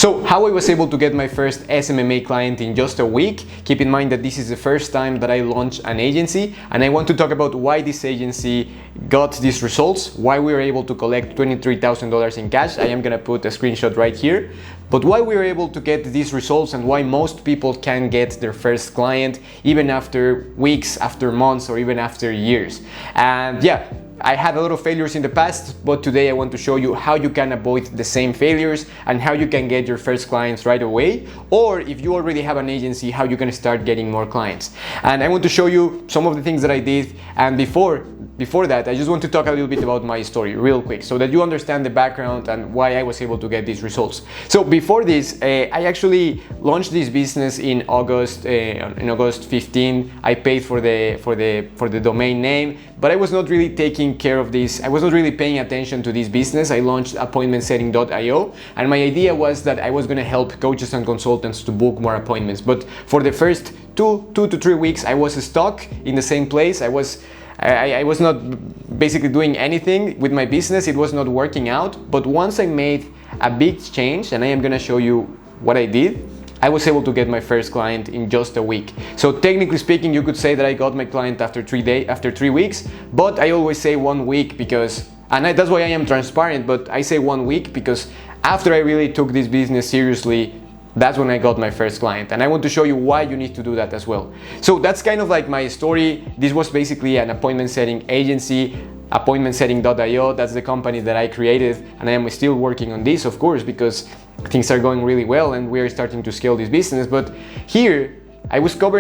So how I was able to get my first SMMA client in just a week. Keep in mind that this is the first time that I launched an agency, and I want to talk about why this agency got these results, why we were able to collect $23,000 in cash. I am gonna put a screenshot right here. But why we were able to get these results and why most people can get their first client even after weeks, after months, or even after years. And yeah, I had a lot of failures in the past, but today I want to show you how you can avoid the same failures and how you can get your first clients right away, or if you already have an agency, how you can start getting more clients. And I want to show you some of the things that I did, and before that, I just want to talk a little bit about my story real quick so that you understand the background and why I was able to get these results. So before this, I actually launched this business in August 15. I paid for the domain name, but I was not really taking care of this. I was not really paying attention to this business. I launched appointmentsetting.io, and my idea was that I was going to help coaches and consultants to book more appointments. But for the first two to 3 weeks, I was stuck in the same place. I was not basically doing anything with my business. It was not working out. But once I made a big change, and I am going to show you what I did, I was able to get my first client in just a week. So technically speaking, you could say that I got my client after 3 weeks, but I always say 1 week because, that's why I am transparent, but I say 1 week because after I really took this business seriously, that's when I got my first client. And I want to show you why you need to do that as well. So that's kind of like my story. This was basically an appointment setting agency, appointmentsetting.io. That's the company that I created, and I am still working on this, of course, because things are going really well and we are starting to scale this business. But here I always talk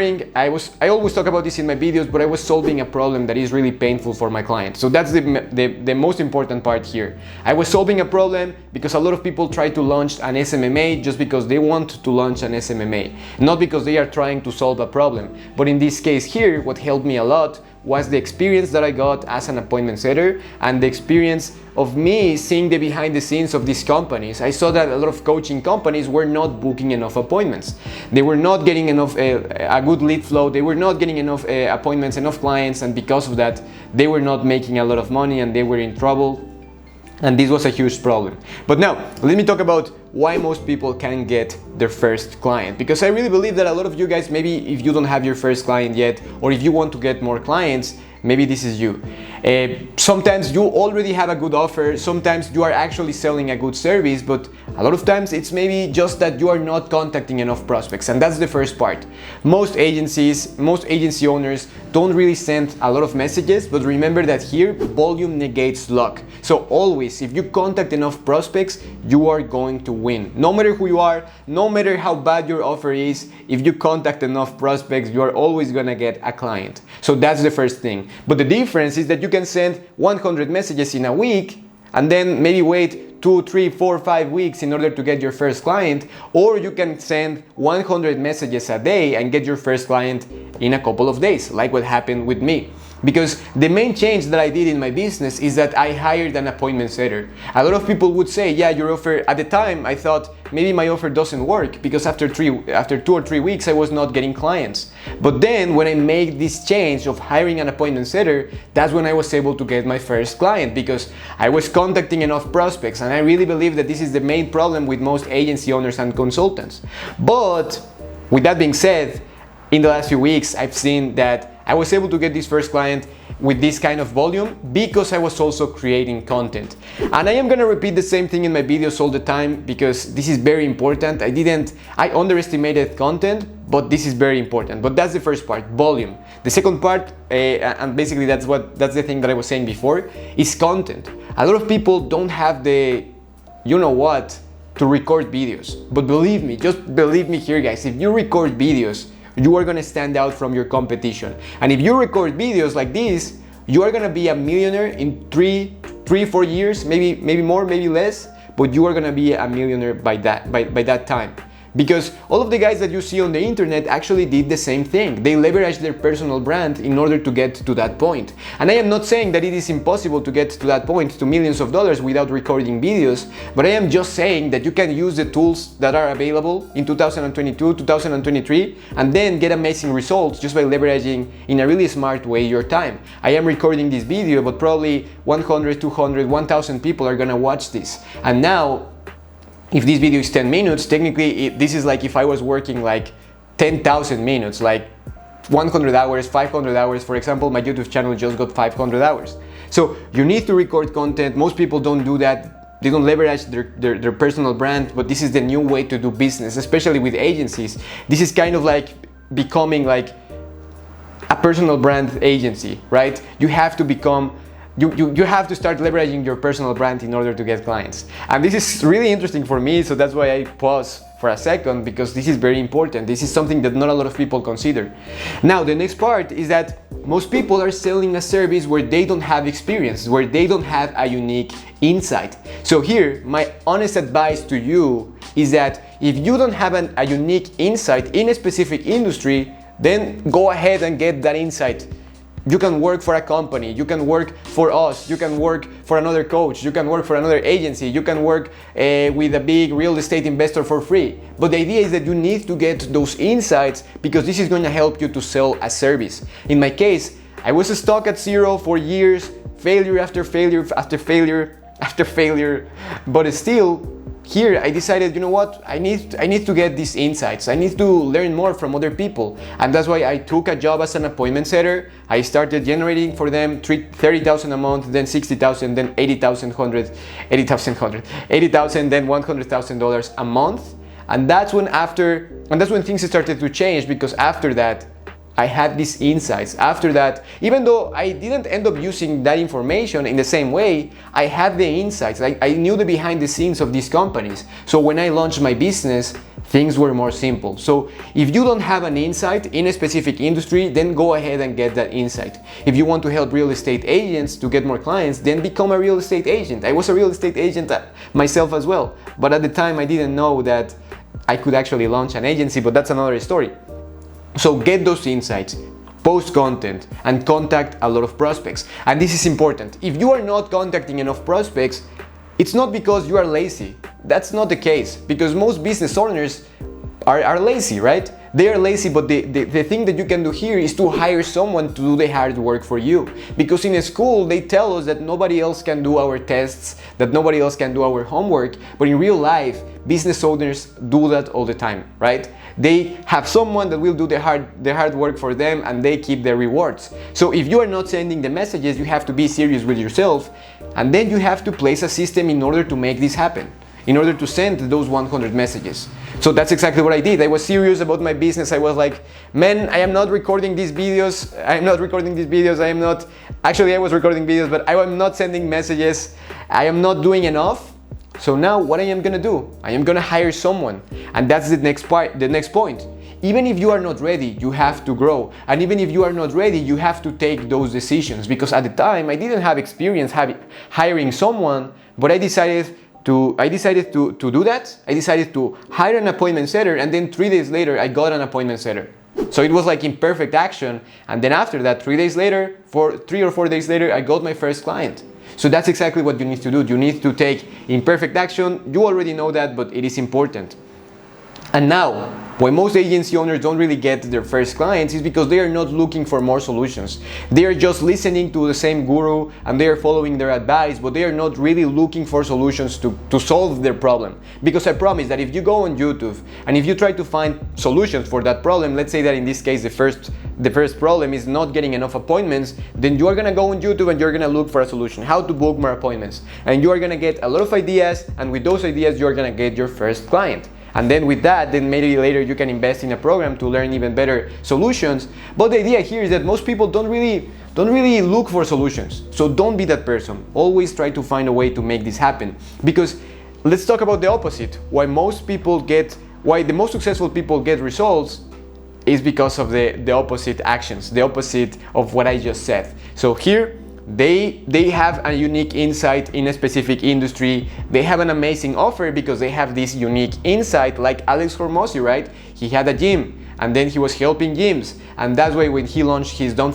about this in my videos, but I was solving a problem that is really painful for my clients. So that's the most important part here. I was solving a problem because a lot of people try to launch an SMMA just because they want to launch an SMMA, not because they are trying to solve a problem. But in this case here, what helped me a lot was the experience that I got as an appointment setter and the experience of me seeing the behind the scenes of these companies. I saw that a lot of coaching companies were not booking enough appointments. They were not getting enough a good lead flow. They were not getting enough appointments, enough clients, and because of that, they were not making a lot of money and they were in trouble. And this was a huge problem. But now, let me talk about why most people can get their first client. Because I really believe that a lot of you guys, maybe if you don't have your first client yet, or if you want to get more clients, maybe this is you. Sometimes you already have a good offer, sometimes you are actually selling a good service, but a lot of times it's maybe just that you are not contacting enough prospects, and that's the first part. Most agency owners don't really send a lot of messages, but remember that here, volume negates luck. So always, if you contact enough prospects, you are going to win. No matter who you are, no matter how bad your offer is, if you contact enough prospects, you are always gonna get a client. So that's the first thing. But the difference is that you can send 100 messages in a week and then maybe wait 2, 3, 4, 5 weeks in order to get your first client, or you can send 100 messages a day and get your first client in a couple of days, like what happened with me. Because the main change that I did in my business is that I hired an appointment setter. A lot of people would say, yeah, your offer, at the time I thought maybe my offer doesn't work because after 2 or 3 weeks I was not getting clients. But then when I made this change of hiring an appointment setter, that's when I was able to get my first client because I was contacting enough prospects. And I really believe that this is the main problem with most agency owners and consultants. But with that being said, in the last few weeks, I've seen that I was able to get this first client with this kind of volume because I was also creating content. And I am gonna repeat the same thing in my videos all the time because this is very important. I underestimated content, but this is very important. But that's the first part, volume. The second part, and basically that's the thing that I was saying before, is content. A lot of people don't have the, you know what, to record videos. But believe me, just believe me here, guys, if you record videos, you are gonna stand out from your competition. And if you record videos like this, you are gonna be a millionaire in 3-4 years, maybe more, maybe less, but you are gonna be a millionaire by that time. Because all of the guys that you see on the internet actually did the same thing. They leveraged their personal brand in order to get to that point. And I am not saying that it is impossible to get to that point, to millions of dollars without recording videos, but I am just saying that you can use the tools that are available in 2022, 2023, and then get amazing results just by leveraging in a really smart way your time. I am recording this video, but probably 100, 200, 1,000 people are gonna watch this. And now, if this video is 10 minutes, technically this is like if I was working like 10,000 minutes, like 100 hours, 500 hours. For example, my YouTube channel just got 500 hours. So you need to record content. Most people don't do that. They don't leverage their personal brand, but this is the new way to do business, especially with agencies. This is kind of like becoming like a personal brand agency, right? You have to become, you have to start leveraging your personal brand in order to get clients. And this is really interesting for me, so that's why I pause for a second, because this is very important. This is something that not a lot of people consider. Now, the next part is that most people are selling a service where they don't have experience, where they don't have a unique insight. So here, my honest advice to you is that if you don't have a unique insight in a specific industry, then go ahead and get that insight. You can work for a company, you can work for us, you can work for another coach, you can work for another agency, you can work with a big real estate investor for free. But the idea is that you need to get those insights, because this is going to help you to sell a service. In my case, I was stuck at zero for years, failure after failure after failure after failure, but still, here I decided, you know what, I need to get these insights. I need to learn more from other people. And that's why I took a job as an appointment setter. I started generating for them $30,000 a month, then $60,000, then $80,000, then $100,000 a month. And that's when things started to change, because after that, I had these insights. After that, even though I didn't end up using that information in the same way, I had the insights. I knew the behind the scenes of these companies. So when I launched my business, things were more simple. So if you don't have an insight in a specific industry, then go ahead and get that insight. If you want to help real estate agents to get more clients, then become a real estate agent. I was a real estate agent myself as well. But at the time, I didn't know that I could actually launch an agency, but that's another story. So get those insights, post content, and contact a lot of prospects. And this is important. If you are not contacting enough prospects, it's not because you are lazy. That's not the case, because most business owners are lazy, right? They are lazy, but the thing that you can do here is to hire someone to do the hard work for you. Because in a school, they tell us that nobody else can do our tests, that nobody else can do our homework, but in real life, business owners do that all the time, right? They have someone that will do the hard work for them, and they keep their rewards. So if you are not sending the messages, you have to be serious with yourself, and then you have to place a system in order to make this happen, in order to send those 100 messages. So that's exactly what I did. I was serious about my business. I was like, man, I am not recording these videos. I was recording videos, but I am not sending messages. I am not doing enough. So now what I am gonna do? I am gonna hire someone. And that's the next point. Even if you are not ready, you have to grow. And even if you are not ready, you have to take those decisions. Because at the time, I didn't have experience hiring someone, but I decided to do that. I decided to hire an appointment setter, and then 3 days later, I got an appointment setter. So it was like imperfect action. And then after that, 3 or 4 days later, I got my first client. So that's exactly what you need to do. You need to take imperfect action. You already know that, but it is important. And now, why most agency owners don't really get their first clients is because they are not looking for more solutions. They are just listening to the same guru and they are following their advice, but they are not really looking for solutions to solve their problem. Because I promise that if you go on YouTube and if you try to find solutions for that problem, let's say that in this case the first problem is not getting enough appointments, then you are gonna go on YouTube and you're gonna look for a solution, how to book more appointments. And you are gonna get a lot of ideas, and with those ideas you're gonna get your first client. And then with that, then maybe later you can invest in a program to learn even better solutions. But the idea here is that most people don't really look for solutions. So don't be that person. Always try to find a way to make this happen. Because let's talk about the opposite. Why the most successful people get results is because of the opposite actions, the opposite of what I just said. So here, they have a unique insight in a specific industry. They have an amazing offer because they have this unique insight, like Alex Hormozzi, right? He had a gym and then he was helping gyms, and that's why when he launched his Done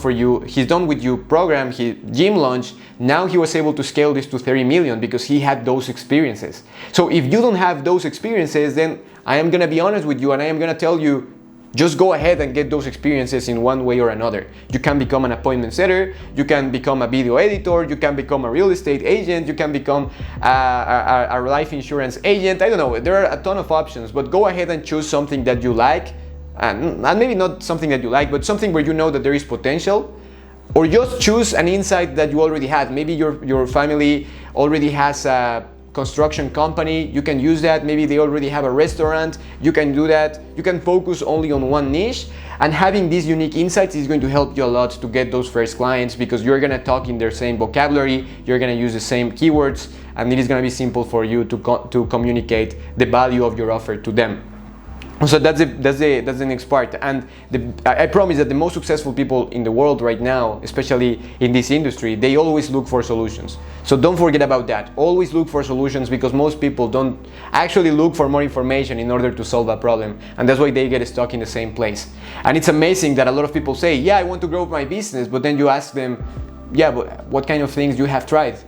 With You program, his gym launch, now he was able to scale this to 30 million because he had those experiences. So if you don't have those experiences, then I am gonna be honest with you and I am gonna tell you, Just go ahead and get those experiences in one way or another. You can become an appointment setter, you can become a video editor, you can become a real estate agent, you can become a life insurance agent. I don't know, there are a ton of options, but go ahead and choose something that you like, and maybe not something that you like, but something where you know that there is potential. Or just choose an insight that you already had. Maybe your family already has a construction company, you can use that. Maybe they already have a restaurant, you can do that. You can focus only on one niche, and having these unique insights is going to help you a lot to get those first clients, because you're gonna talk in their same vocabulary, you're gonna use the same keywords, and it is gonna be simple for you to communicate the value of your offer to them. So that's the next part. And I promise that the most successful people in the world right now, especially in this industry, they always look for solutions. So don't forget about that. Always look for solutions, because most people don't actually look for more information in order to solve a problem. And that's why they get stuck in the same place. And it's amazing that a lot of people say, yeah, I want to grow my business. But then you ask them, yeah, but what kind of things you have tried?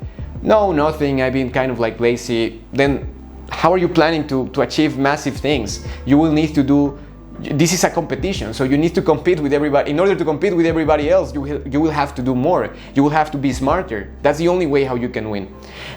No, nothing. I've been kind of like lazy. Then how are you planning to achieve massive things? You will need to do, this is a competition, so you need to compete with everybody. In order to compete with everybody else, you will have to do more. You will have to be smarter. That's the only way how you can win.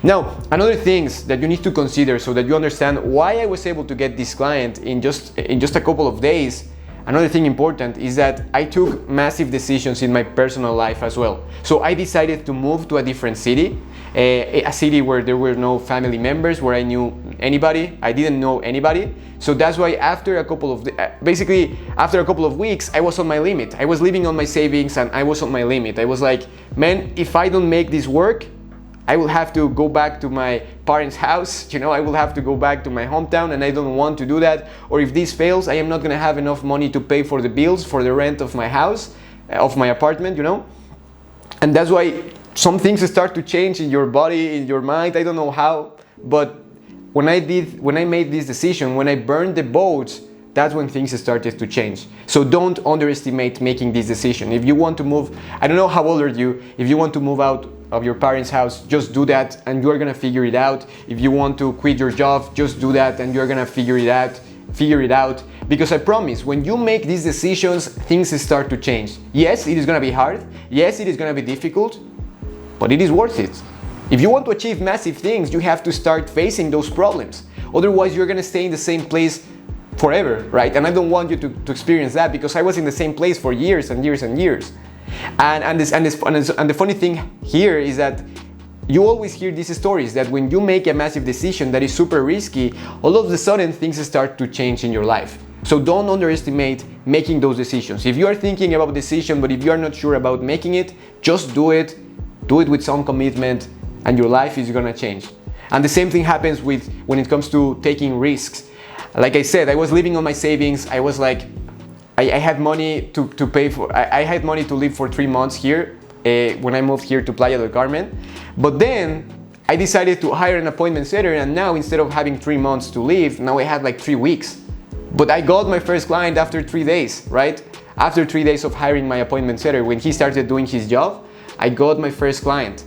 Now, another things that you need to consider so that you understand why I was able to get this client in just a couple of days. Another thing important is that I took massive decisions in my personal life as well. So I decided to move to a different city, a city where there were no family members, where I knew anybody. I didn't know anybody. So that's why after a couple of weeks, I was on my limit. I was living on my savings and I was on my limit. I was like, man, if I don't make this work, I will have to go back to my parents' house, I will have to go back to my hometown, and I don't want to do that. Or if this fails, I am not gonna have enough money to pay for the bills, for the rent of my house, of my apartment, And that's why some things start to change in your body, in your mind, I don't know how, but when I made this decision, when I burned the boats, that's when things started to change. So don't underestimate making this decision. If you want to move, I don't know how old are you, if you want to move out of your parents' house, just do that and you're gonna figure it out. If you want to quit your job, just do that and you're gonna figure it out. Because I promise, when you make these decisions, things start to change. Yes, it is gonna be hard. Yes, it is gonna be difficult, but it is worth it. If you want to achieve massive things, you have to start facing those problems. Otherwise, you're gonna stay in the same place forever, right? And I don't want you to experience that, because I was in the same place for years and years and years. And the funny thing here is that you always hear these stories that when you make a massive decision that is super risky, all of a sudden things start to change in your life. So don't underestimate making those decisions. If you are thinking about a decision, but if you are not sure about making it, just do it with some commitment, and your life is gonna change. And the same thing happens when it comes to taking risks. Like I said, I was living on my savings. I was like, I had money to pay for, I had money to live for 3 months here when I moved here to Playa del Carmen. But then I decided to hire an appointment setter, and now instead of having 3 months to live, now I had like 3 weeks. But I got my first client after 3 days, right? After 3 days of hiring my appointment setter, when he started doing his job, I got my first client.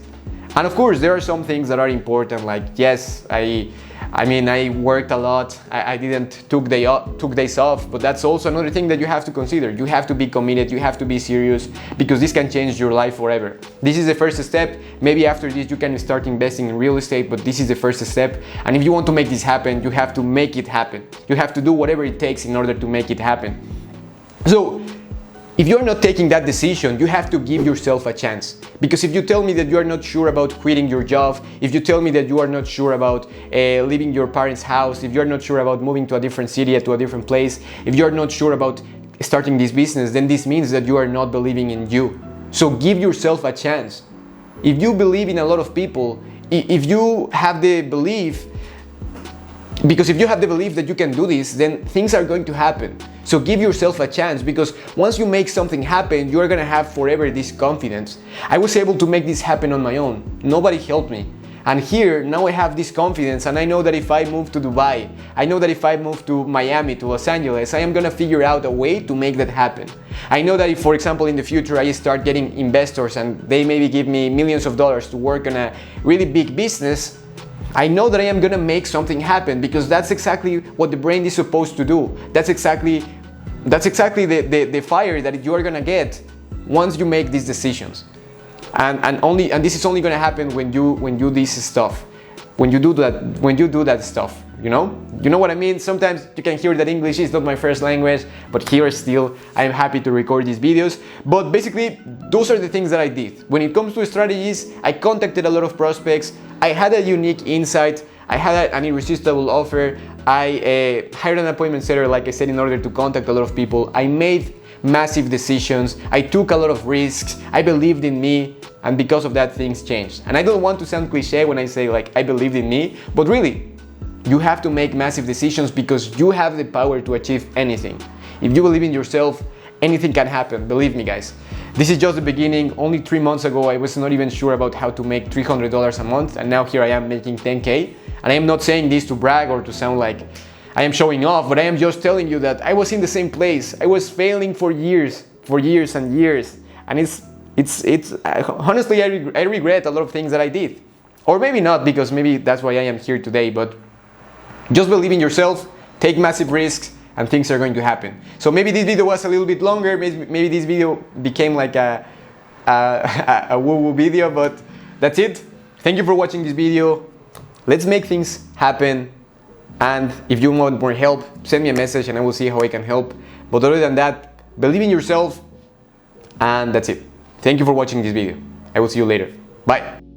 And of course, there are some things that are important, like yes, I worked a lot. I didn't took days off, but that's also another thing that you have to consider. You have to be committed, you have to be serious, because this can change your life forever. This is the first step. Maybe after this you can start investing in real estate, but this is the first step. And if you want to make this happen, you have to make it happen. You have to do whatever it takes in order to make it happen. So if you're not taking that decision, you have to give yourself a chance. Because if you tell me that you are not sure about quitting your job, if you tell me that you are not sure about leaving your parents' house, if you're not sure about moving to a different city, to a different place, if you're not sure about starting this business, then this means that you are not believing in you. So give yourself a chance. If you believe in a lot of people, if you have the belief, because if you have the belief that you can do this, then things are going to happen. So give yourself a chance, because once you make something happen, you're gonna have forever this confidence. I was able to make this happen on my own. Nobody helped me. And here, now I have this confidence, and I know that if I move to Dubai, I know that if I move to Miami, to Los Angeles, I am gonna figure out a way to make that happen. I know that if, for example, in the future I start getting investors and they maybe give me millions of dollars to work on a really big business, I know that I am gonna make something happen, because that's exactly what the brain is supposed to do. That's exactly that's exactly the fire that you are gonna get once you make these decisions. And this is only gonna happen when you do this stuff, when you do that stuff. You know what I mean? Sometimes you can hear that English is not my first language, but here still I'm happy to record these videos. But basically, those are the things that I did. When it comes to strategies, I contacted a lot of prospects. I had a unique insight. I had an irresistible offer. I hired an appointment setter, like I said, in order to contact a lot of people. I made massive decisions. I took a lot of risks. I believed in me, and because of that, things changed. And I don't want to sound cliche when I say like I believed in me, but really, you have to make massive decisions because you have the power to achieve anything. If you believe in yourself, anything can happen. Believe me, guys. This is just the beginning. Only 3 months ago, I was not even sure about how to make $300 a month, and now here I am making 10K. And I am not saying this to brag or to sound like I am showing off, but I am just telling you that I was in the same place. I was failing for years and years. And honestly, I regret a lot of things that I did. Or maybe not, because maybe that's why I am here today, but just believe in yourself, take massive risks, and things are going to happen. So maybe this video was a little bit longer, maybe this video became like a woo-woo video, but that's it. Thank you for watching this video. Let's make things happen. And if you want more help, send me a message and I will see how I can help. But other than that, believe in yourself, and that's it. Thank you for watching this video. I will see you later. Bye.